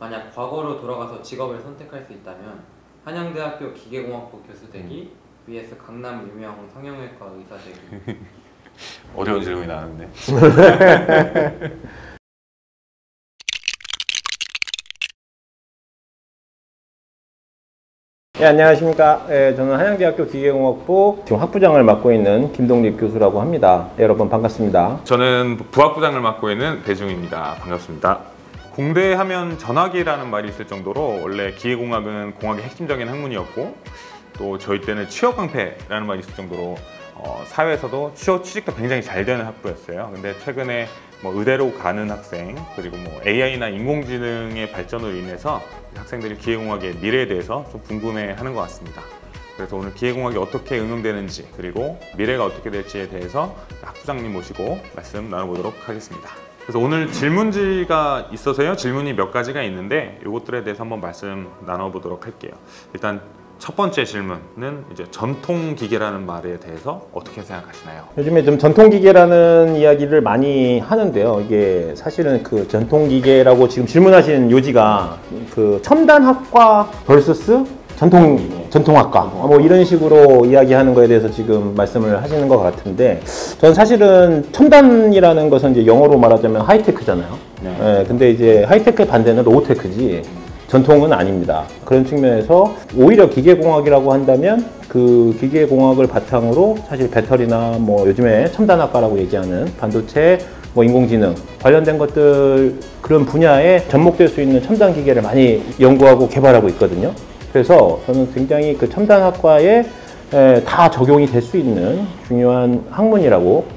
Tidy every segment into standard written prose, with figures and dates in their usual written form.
만약 과거로 돌아가서 직업을 선택할 수 있다면 한양대학교 기계공학부 교수 되기 vs 강남 유명 성형외과 의사 되기. 어려운 질문이 나왔는데. 네, 안녕하십니까. 저는 한양대학교 기계공학부 지금 학부장을 맡고 있는 김동립 교수라고 합니다. 여러분 반갑습니다. 저는 부학부장을 맡고 있는 배중입니다. 반갑습니다. 공대 하면 전화기라는 말이 있을 정도로 원래 기계공학은 공학의 핵심적인 학문이었고, 또 저희 때는 취업 깡패라는 말이 있을 정도로 사회에서도 취직도 굉장히 잘 되는 학부였어요. 근데 최근에 의대로 가는 학생, 그리고 AI나 인공지능의 발전으로 인해서 학생들이 기계공학의 미래에 대해서 좀 궁금해하는 것 같습니다. 그래서 오늘 기계공학이 어떻게 응용되는지, 그리고 미래가 어떻게 될지에 대해서 학부장님 모시고 말씀 나눠보도록 하겠습니다. 그래서 오늘 질문지가 있어서요. 질문이 몇 가지가 있는데 이것들에 대해서 한번 말씀 나눠보도록 할게요. 일단 첫 번째 질문은 이제 전통기계라는 말에 대해서 어떻게 생각하시나요? 요즘에 좀 전통기계라는 이야기를 많이 하는데요. 이게 사실은 그 전통기계라고 지금 질문하시는 요지가 그 첨단학과 vs 전통학과 이런 식으로 이야기하는 거에 대해서 지금 말씀을 하시는 것 같은데, 저는 사실은 첨단이라는 것은 이제 영어로 말하자면 하이테크잖아요. 네, 근데 이제 하이테크의 반대는 로우테크지 전통은 아닙니다. 그런 측면에서 오히려 기계공학이라고 한다면 그 기계공학을 바탕으로 사실 배터리나 요즘에 첨단학과라고 얘기하는 반도체, 인공지능 관련된 것들, 그런 분야에 접목될 수 있는 첨단 기계를 많이 연구하고 개발하고 있거든요. 그래서 저는 굉장히 그 첨단학과에 다 적용이 될 수 있는 중요한 학문이라고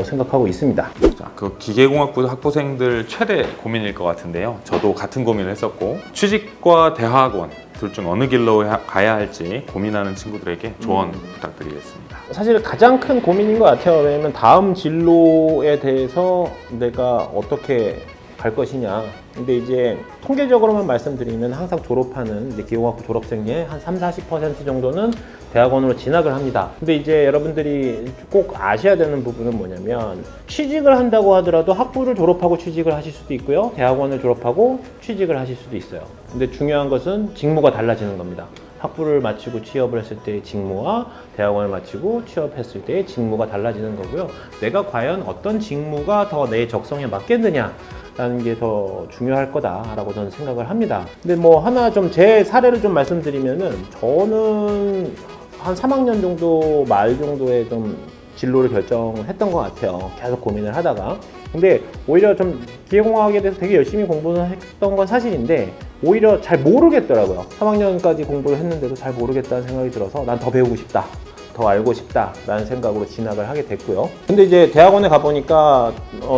생각하고 있습니다. 자, 그 기계공학부 학부생들 최대 고민일 것 같은데요. 저도 같은 고민을 했었고, 취직과 대학원 둘 중 어느 길로 가야 할지 고민하는 친구들에게 조언 부탁드리겠습니다. 사실 가장 큰 고민인 것 같아요. 왜냐면 다음 진로에 대해서 내가 어떻게 갈 것이냐. 근데 이제 통계적으로만 말씀드리면 항상 졸업하는 이제 기계공학부 졸업생의 한 30-40% 정도는 대학원으로 진학을 합니다. 근데 이제 여러분들이 꼭 아셔야 되는 부분은 뭐냐면, 취직을 한다고 하더라도 학부를 졸업하고 취직을 하실 수도 있고요, 대학원을 졸업하고 취직을 하실 수도 있어요. 근데 중요한 것은 직무가 달라지는 겁니다. 학부를 마치고 취업을 했을 때의 직무와 대학원을 마치고 취업했을 때의 직무가 달라지는 거고요. 내가 과연 어떤 직무가 더 내 적성에 맞겠느냐 라는 게 더 중요할 거다라고 저는 생각을 합니다. 근데 하나 좀 제 사례를 좀 말씀드리면은, 저는 한 3학년 정도 말 정도에 좀 진로를 결정했던 것 같아요. 계속 고민을 하다가. 근데 오히려 좀 기계공학에 대해서 되게 열심히 공부는 했던 건 사실인데, 오히려 잘 모르겠더라고요. 3학년까지 공부를 했는데도 잘 모르겠다는 생각이 들어서 난 더 배우고 싶다, 더 알고 싶다 라는 생각으로 진학을 하게 됐고요. 근데 이제 대학원에 가보니까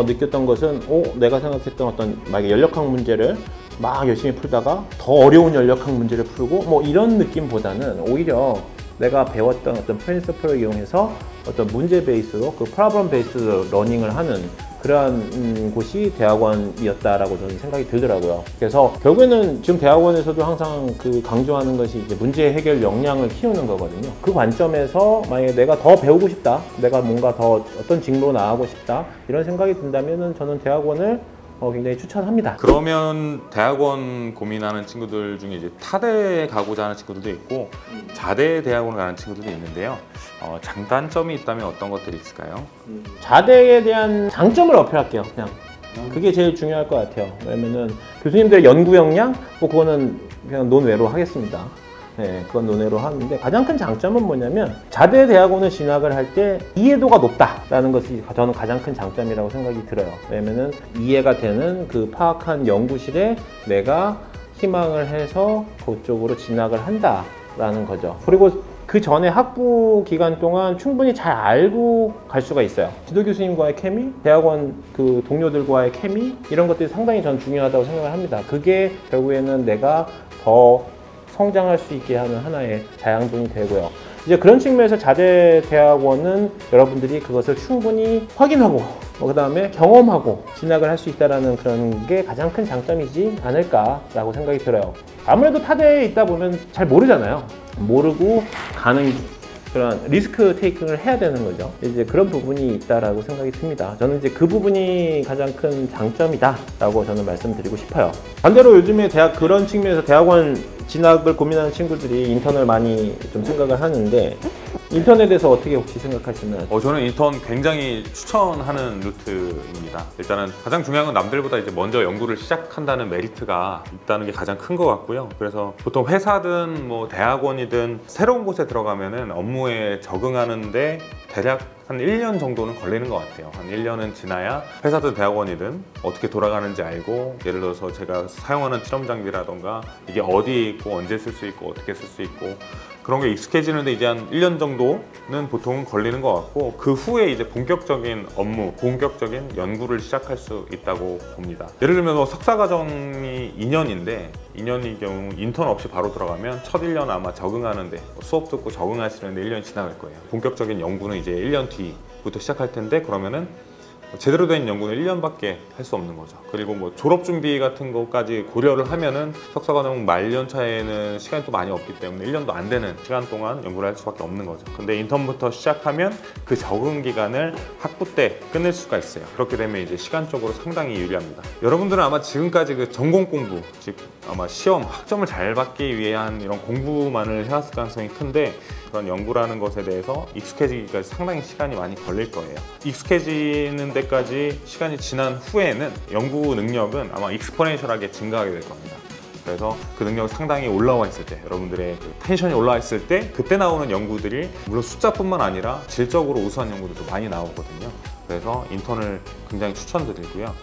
느꼈던 것은 내가 생각했던 어떤 만약에 연력학 문제를 막 열심히 풀다가 더 어려운 연력학 문제를 풀고 이런 느낌보다는 오히려 내가 배웠던 어떤 프린시플을 이용해서 어떤 문제 베이스로 그 프로블럼 베이스 러닝을 하는 그러한 곳이 대학원이었다라고 저는 생각이 들더라고요. 그래서 결국에는 지금 대학원에서도 항상 그 강조하는 것이 이제 문제 해결 역량을 키우는 거거든요. 그 관점에서 만약에 내가 더 배우고 싶다, 내가 뭔가 더 어떤 직무로 나가고 싶다, 이런 생각이 든다면은 저는 대학원을 굉장히 추천합니다. 그러면 대학원 고민하는 친구들 중에 이제 타대에 가고자 하는 친구들도 있고 자대 대학원 가는 친구들도 있는데요. 장단점이 있다면 어떤 것들이 있을까요? 자대에 대한 장점을 어필할게요. 그냥 그게 제일 중요할 것 같아요. 왜냐면은 교수님들의 연구 역량 그거는 그냥 논외로 하겠습니다. 네, 그건 논외로 하는데, 가장 큰 장점은 뭐냐면 자대 대학원을 진학을 할 때 이해도가 높다라는 것이 저는 가장 큰 장점이라고 생각이 들어요. 왜냐면은 이해가 되는 그 파악한 연구실에 내가 희망을 해서 그쪽으로 진학을 한다라는 거죠. 그리고 그 전에 학부 기간 동안 충분히 잘 알고 갈 수가 있어요. 지도 교수님과의 케미, 대학원 그 동료들과의 케미, 이런 것들이 상당히 전 중요하다고 생각을 합니다. 그게 결국에는 내가 더 성장할 수 있게 하는 하나의 자양분이 되고요. 이제 그런 측면에서 자대 대학원은 여러분들이 그것을 충분히 확인하고 그 다음에 경험하고 진학을 할 수 있다는 그런 게 가장 큰 장점이지 않을까라고 생각이 들어요. 아무래도 타대에 있다 보면 잘 모르잖아요. 모르고 가는 그런 리스크 테이킹을 해야 되는 거죠. 이제 그런 부분이 있다라고 생각이 듭니다. 저는 이제 그 부분이 가장 큰 장점이다라고 저는 말씀드리고 싶어요. 반대로 요즘에 그런 측면에서 대학원 진학을 고민하는 친구들이 인턴을 많이 좀 생각을 하는데 인턴에 대해서 어떻게 혹시 생각하시나요? 저는 인턴 굉장히 추천하는 루트입니다. 일단은 가장 중요한 건 남들보다 이제 먼저 연구를 시작한다는 메리트가 있다는 게 가장 큰 것 같고요. 그래서 보통 회사든 뭐 대학원이든 새로운 곳에 들어가면은 업무에 적응하는데 대략 한 1년 정도는 걸리는 것 같아요. 한 1년은 지나야 회사든 대학원이든 어떻게 돌아가는지 알고, 예를 들어서 제가 사용하는 실험 장비라던가 이게 어디에 있고 언제 쓸 수 있고 어떻게 쓸 수 있고 그런 게 익숙해지는데 이제 한 1년 정도는 보통 걸리는 것 같고, 그 후에 이제 본격적인 업무, 본격적인 연구를 시작할 수 있다고 봅니다. 예를 들면 뭐 석사 과정이 2년인데 2년의 경우 인턴 없이 바로 들어가면 첫 1년 아마 적응하는데 수업 듣고 적응하시는데 1년이 지나갈 거예요. 본격적인 연구는 이제 1년 뒤부터 시작할 텐데, 그러면은 제대로 된 연구는 1년밖에 할 수 없는 거죠. 그리고 뭐 졸업 준비 같은 것까지 고려를 하면은 석사 과정 말년 차에는 시간이 또 많이 없기 때문에 1년도 안 되는 시간 동안 연구를 할 수밖에 없는 거죠. 근데 인턴부터 시작하면 그 적응 기간을 학부 때 끝낼 수가 있어요. 그렇게 되면 이제 시간적으로 상당히 유리합니다. 여러분들은 아마 지금까지 그 전공 공부, 즉 아마 시험, 학점을 잘 받기 위한 이런 공부만을 해왔을 가능성이 큰데, 그런 연구라는 것에 대해서 익숙해지기까지 상당히 시간이 많이 걸릴 거예요. 익숙해지는 데까지 시간이 지난 후에는 연구 능력은 아마 익스포넨셜하게 증가하게 될 겁니다. 그래서 그 능력이 상당히 올라와 있을 때, 여러분들의 그 텐션이 올라와 있을 때 그때 나오는 연구들이 물론 숫자뿐만 아니라 질적으로 우수한 연구들도 많이 나오거든요. 그래서 인턴을 굉장히 추천드리고요.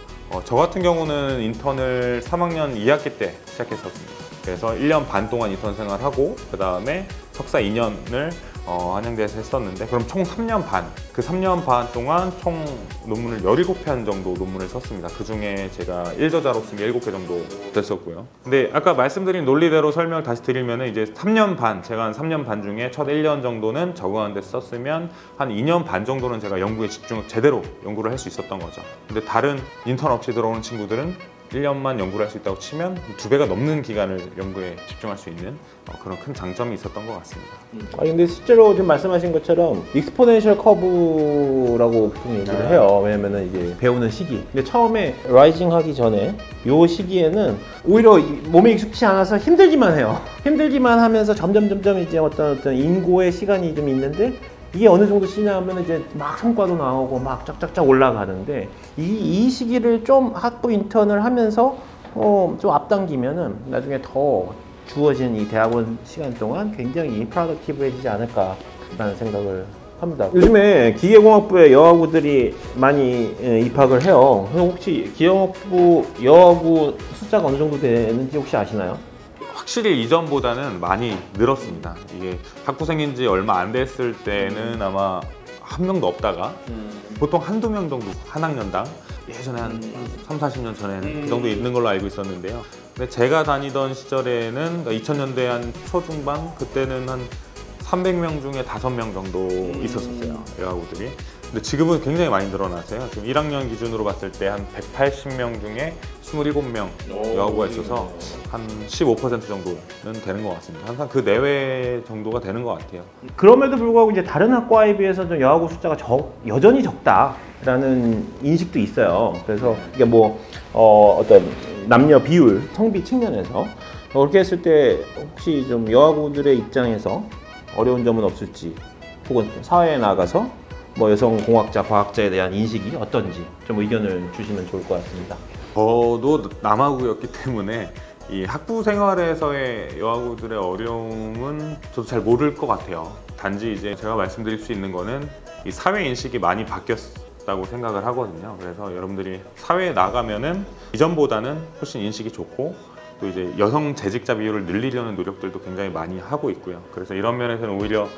저 같은 경우는 인턴을 3학년 2학기 때 시작했었습니다. 그래서 1년 반 동안 인턴 생활하고 그 다음에 석사 2년을 한양대에서 했었는데, 그럼 총 3년 반, 그 3년 반 동안 총 논문을 17편 정도 논문을 썼습니다. 그 중에 제가 1저자로 쓴 게 7개 정도 됐었고요. 근데 아까 말씀드린 논리대로 설명을 다시 드리면 이제 3년 반, 제가 한 3년 반 중에 첫 1년 정도는 적응하는 데 썼으면 한 2년 반 정도는 제가 연구에 제대로 연구를 할 수 있었던 거죠. 근데 다른 인턴 없이 들어오는 친구들은 1년만 연구를 할 수 있다고 치면 2배가 넘는 기간을 연구에 집중할 수 있는 그런 큰 장점이 있었던 것 같습니다. 근데 실제로 지금 말씀하신 것처럼 익스포넨셜 커브라고 보통 얘기를 해요. 왜냐면은 이제 배우는 시기. 근데 처음에 라이징 하기 전에 요 시기에는 오히려 몸에 익숙치 않아서 힘들기만 해요. 힘들기만 하면서 점점 이제 어떤 인고의 시간이 좀 있는데, 이게 어느 정도 지나면 이제 막 성과도 나오고 막 쫙쫙쫙 올라가는데, 이 시기를 좀 학부 인턴을 하면서 좀 앞당기면은 나중에 더 주어진 이 대학원 시간 동안 굉장히 프로덕티브해지지 않을까라는 생각을 합니다. 요즘에 기계공학부에 여하구들이 많이 입학을 해요. 혹시 기계공학부 여하구 숫자가 어느 정도 되는지 혹시 아시나요? 확실히 이전보다는 많이 늘었습니다. 이게 학부생인 지 얼마 안 됐을 때는 아마 한 명도 없다가 보통 한두 명 정도 한 학년당, 예전에 한 3, 40년 전에는 그 정도 있는 걸로 알고 있었는데요. 근데 제가 다니던 시절에는 2000년대 한 초중반, 그때는 한 300명 중에 5명 정도 있었어요, 여하구들이. 근데 지금은 굉장히 많이 늘어나세요. 지금 1학년 기준으로 봤을 때 한 180명 중에 27명 여하구가 있어서 한 15% 정도는 되는 것 같습니다. 항상 그 내외 정도가 되는 것 같아요. 그럼에도 불구하고 이제 다른 학과에 비해서 좀 여하구 숫자가 여전히 적다라는 인식도 있어요. 그래서 이게 뭐 어떤 남녀 비율, 성비 측면에서 그렇게 했을 때 혹시 좀 여하구들의 입장에서 어려운 점은 없을지, 혹은 사회에 나가서 뭐 여성 공학자, 과학자에 대한 인식이 어떤지 좀 의견을 주시면 좋을 것 같습니다. 저도 남하구였기 때문에 이 학부 생활에서의 여하구들의 어려움은 저도 잘 모를 것 같아요. 단지 이제 제가 말씀드릴 수 있는 거는 이 사회 인식이 많이 바뀌었다고 생각을 하거든요. 그래서 여러분들이 사회에 나가면은 이전보다는 훨씬 인식이 좋고, 또 이제 여성 재직자 비율을 늘리려는 노력들도 굉장히 많이 하고 있고요. 그래서 이런 면에서는 오히려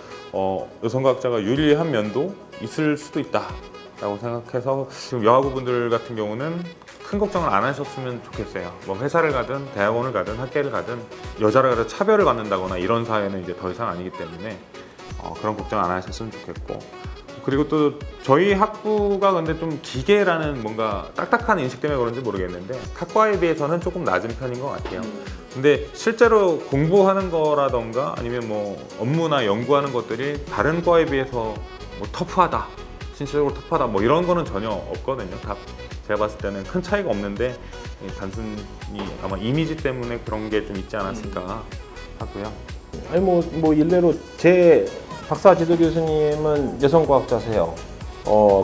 여성과학자가 유리한 면도 있을 수도 있다라고 생각해서, 지금 여하구분들 같은 경우는 큰 걱정을 안 하셨으면 좋겠어요. 뭐 회사를 가든 대학원을 가든 학계를 가든 여자를 가든 차별을 받는다거나 이런 사회는 이제 더 이상 아니기 때문에 그런 걱정 안 하셨으면 좋겠고, 그리고 또 저희 학부가 근데 좀 기계라는 뭔가 딱딱한 인식 때문에 그런지 모르겠는데 학과에 비해서는 조금 낮은 편인 것 같아요. 근데 실제로 공부하는 거라던가 아니면 뭐 업무나 연구하는 것들이 다른 과에 비해서 뭐 터프하다, 신체적으로 터프하다 뭐 이런 거는 전혀 없거든요. 다 제가 봤을 때는 큰 차이가 없는데 단순히 아마 이미지 때문에 그런 게 좀 있지 않았을까 하고요. 아니 뭐 일례로 제 박사 지도 교수님은 여성과학자세요.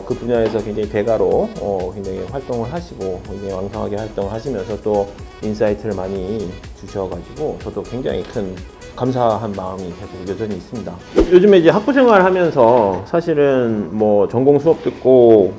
그 분야에서 굉장히 대가로 굉장히 활동을 하시고 굉장히 왕성하게 활동을 하시면서 또 인사이트를 많이 주셔가지고 저도 굉장히 큰 감사한 마음이 계속 여전히 있습니다. 요즘에 이제 학부 생활을 하면서 사실은 뭐 전공 수업 듣고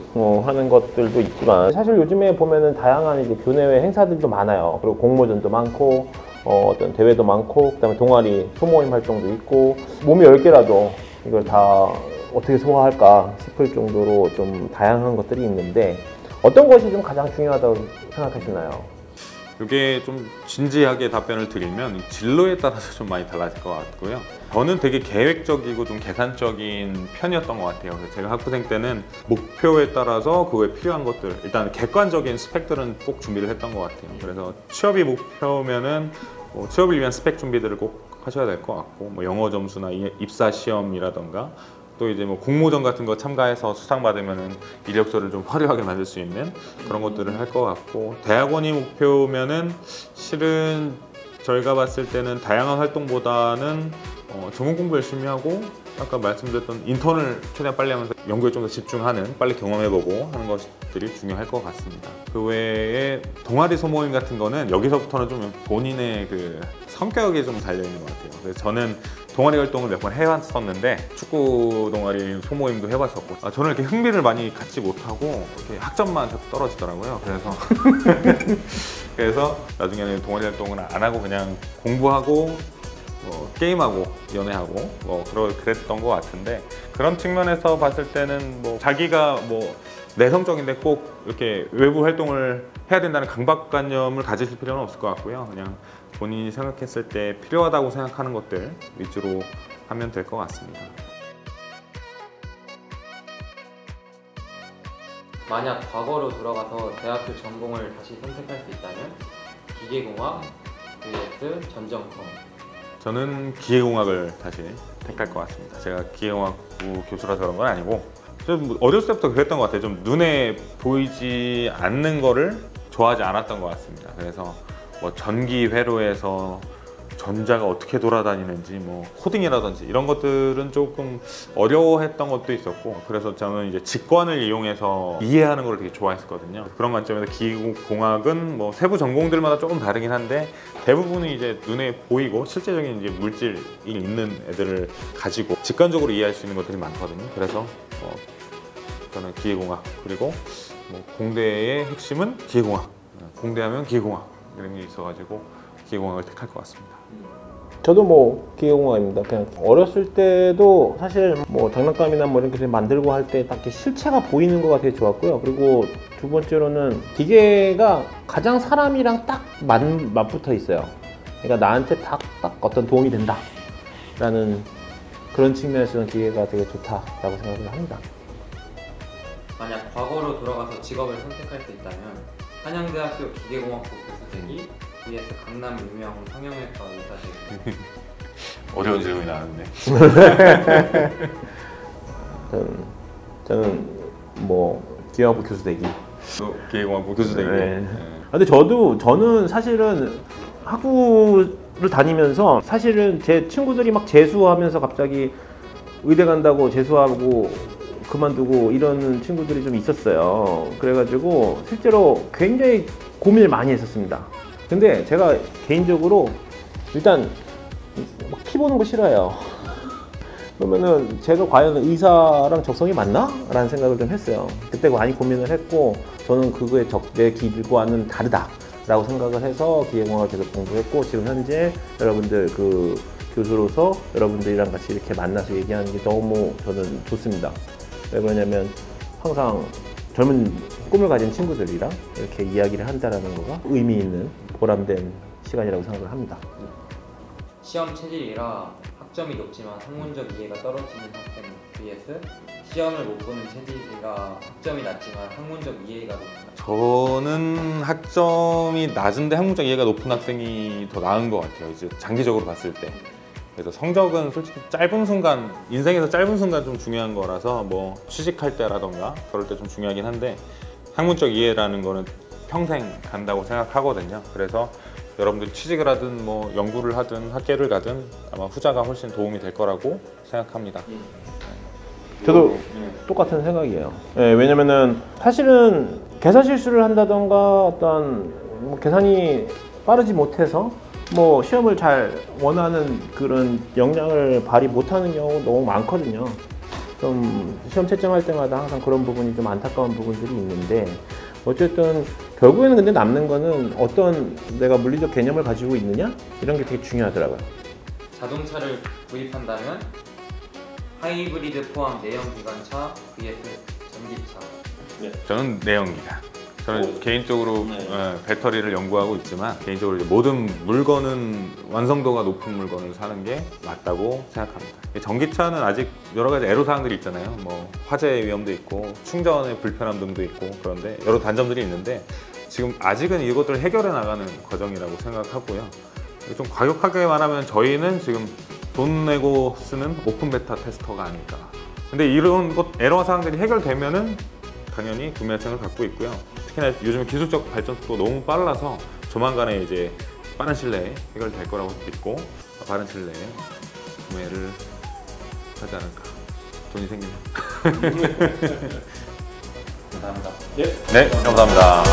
하는 것들도 있지만 사실 요즘에 보면은 다양한 이제 교내외 행사들도 많아요. 그리고 공모전도 많고 어떤 대회도 많고 그다음에 동아리 소모임 활동도 있고 몸이 10개라도 이걸 다 어떻게 소화할까 싶을 정도로 좀 다양한 것들이 있는데 어떤 것이 좀 가장 중요하다고 생각하시나요? 이게 좀 진지하게 답변을 드리면 진로에 따라서 좀 많이 달라질 것 같고요. 저는 되게 계획적이고 좀 계산적인 편이었던 것 같아요. 그래서 제가 학부생 때는 목표에 따라서 그거에 필요한 것들, 일단 객관적인 스펙들은 꼭 준비를 했던 것 같아요. 그래서 취업이 목표면은 취업을 위한 스펙 준비들을 꼭 하셔야 될 것 같고, 뭐 영어 점수나 입사 시험이라던가 또 이제 뭐 공모전 같은 거 참가해서 수상 받으면은 이력서를 좀 화려하게 만들 수 있는 그런 것들을 할 것 같고, 대학원이 목표면은 실은 저희가 봤을 때는 다양한 활동보다는 전공 공부 열심히 하고 아까 말씀드렸던 인턴을 최대한 빨리 하면서 연구에 좀 더 집중하는, 빨리 경험해보고 하는 것들이 중요할 것 같습니다. 그 외에 동아리 소모임 같은 거는 여기서부터는 좀 본인의 그 성격에 좀 달려있는 것 같아요. 그래서 저는 동아리 활동을 몇 번 해왔었는데 축구 동아리 소모임도 해봤었고 저는 이렇게 흥미를 많이 갖지 못하고 이렇게 학점만 자꾸 떨어지더라고요. 그래서 나중에는 동아리 활동을 안 하고 그냥 공부하고 게임하고 연애하고 그랬던 것 같은데, 그런 측면에서 봤을 때는 뭐 자기가 뭐 내성적인데 꼭 이렇게 외부 활동을 해야 된다는 강박관념을 가지실 필요는 없을 것 같고요. 그냥 본인이 생각했을 때 필요하다고 생각하는 것들 위주로 하면 될 것 같습니다. 만약 과거로 돌아가서 대학교 전공을 다시 선택할 수 있다면 기계공학 vs 전전컴. 저는 기계공학을 다시 택할 것 같습니다. 제가 기계공학부 교수라서 그런 건 아니고 좀 어렸을 때부터 그랬던 것 같아요. 좀 눈에 보이지 않는 거를 좋아하지 않았던 것 같습니다. 그래서 뭐 전기 회로에서 전자가 어떻게 돌아다니는지 뭐 코딩이라든지 이런 것들은 조금 어려워했던 것도 있었고, 그래서 저는 이제 직관을 이용해서 이해하는 걸 되게 좋아했었거든요. 그런 관점에서 기계공학은 뭐 세부 전공들마다 조금 다르긴 한데 대부분이 이제 눈에 보이고 실제적인 이제 물질이 있는 애들을 가지고 직관적으로 이해할 수 있는 것들이 많거든요. 그래서 저는 기계공학, 그리고 뭐 공대의 핵심은 기계공학, 공대하면 기계공학 이런 게 있어가지고 기계공학을 택할 것 같습니다. 저도 뭐 기계공학입니다. 그냥 어렸을 때도 사실 뭐 장난감이나 뭐 이렇게 만들고 할 때 딱히 실체가 보이는 거가 되게 좋았고요. 그리고 두 번째로는 기계가 가장 사람이랑 딱 맞붙어 있어요. 그러니까 나한테 딱 어떤 도움이 된다라는 그런 측면에서는 기계가 되게 좋다라고 생각을 합니다. 만약 과거로 돌아가서 직업을 선택할 수 있다면 한양대학교 기계공학부 교수 되기 vs 강남 유명 성형외과 의사 되기. 어려운 질문이 나왔는데. 저는 뭐 기계공학부 교수 되기. 또 기계공학부 교수 되기. 네. 근데 저는 사실은 학부를 다니면서 사실은 제 친구들이 막 재수하면서 갑자기 의대 간다고 재수하고 그만두고 이런 친구들이 좀 있었어요. 그래가지고 실제로 굉장히 고민을 많이 했었습니다. 근데 제가 개인적으로 일단 막 피 보는 거 싫어해요. 그러면은 제가 과연 의사랑 적성이 맞나? 라는 생각을 좀 했어요. 그때 많이 고민을 했고 저는 그거에 내 길과는 다르다라고 생각을 해서 기계공학을 계속 공부했고, 지금 현재 여러분들 그 교수로서 여러분들이랑 같이 이렇게 만나서 얘기하는 게 너무 저는 좋습니다. 왜 그러냐면 항상 젊은 꿈을 가진 친구들이랑 이렇게 이야기를 한다는 거가 의미 있는 보람된 시간이라고 생각을 합니다. 시험 체질이라 학점이 높지만 학문적 이해가 떨어지는 학생 vs 시험을 못 보는 체질이가 학점이 낮지만 학문적 이해가 높은 학생. 저는 학점이 낮은데 학문적 이해가 높은 학생이 더 나은 것 같아요. 이제 장기적으로 봤을 때. 그래서 성적은 솔직히 짧은 순간, 인생에서 짧은 순간 좀 중요한 거라서 뭐 취직할 때라던가 그럴 때 좀 중요하긴 한데 학문적 이해라는 거는 평생 간다고 생각하거든요. 그래서 여러분들이 취직을 하든 뭐 연구를 하든 학계를 가든 아마 후자가 훨씬 도움이 될 거라고 생각합니다. 저도 똑같은 생각이에요. 예, 왜냐면은 사실은 계산 실수를 한다던가 어떤 뭐 계산이 빠르지 못해서 뭐 시험을 잘 원하는 그런 역량을 발휘 못하는 경우 너무 많거든요. 좀 시험 채점할 때마다 항상 그런 부분이 좀 안타까운 부분들이 있는데 어쨌든 결국에는 근데 남는 거는 어떤 내가 물리적 개념을 가지고 있느냐 이런 게 되게 중요하더라고요. 자동차를 구입한다면 하이브리드 포함 내연 기관차 vs 전기차. 저는 내연기가. 저는 개인적으로 배터리를 연구하고 있지만 개인적으로 이제 모든 물건은 완성도가 높은 물건을 사는 게 맞다고 생각합니다. 전기차는 아직 여러 가지 애로사항들이 있잖아요. 뭐 화재 위험도 있고 충전의 불편함 등도 있고 그런데 여러 단점들이 있는데 지금 아직은 이것들을 해결해 나가는 과정이라고 생각하고요. 좀 과격하게 말하면 저희는 지금 돈 내고 쓰는 오픈 베타 테스터가 아닐까. 근데 이런 것 애로사항들이 해결되면은 당연히 구매층을 갖고 있고요. 특히나 요즘 기술적 발전도 너무 빨라서 조만간에 이제 빠른 시일 내에 해결될 거라고 믿고 빠른 시일 내에 구매를 하지 않을까. 돈이 생기면. 감사합니다. 네, 감사합니다.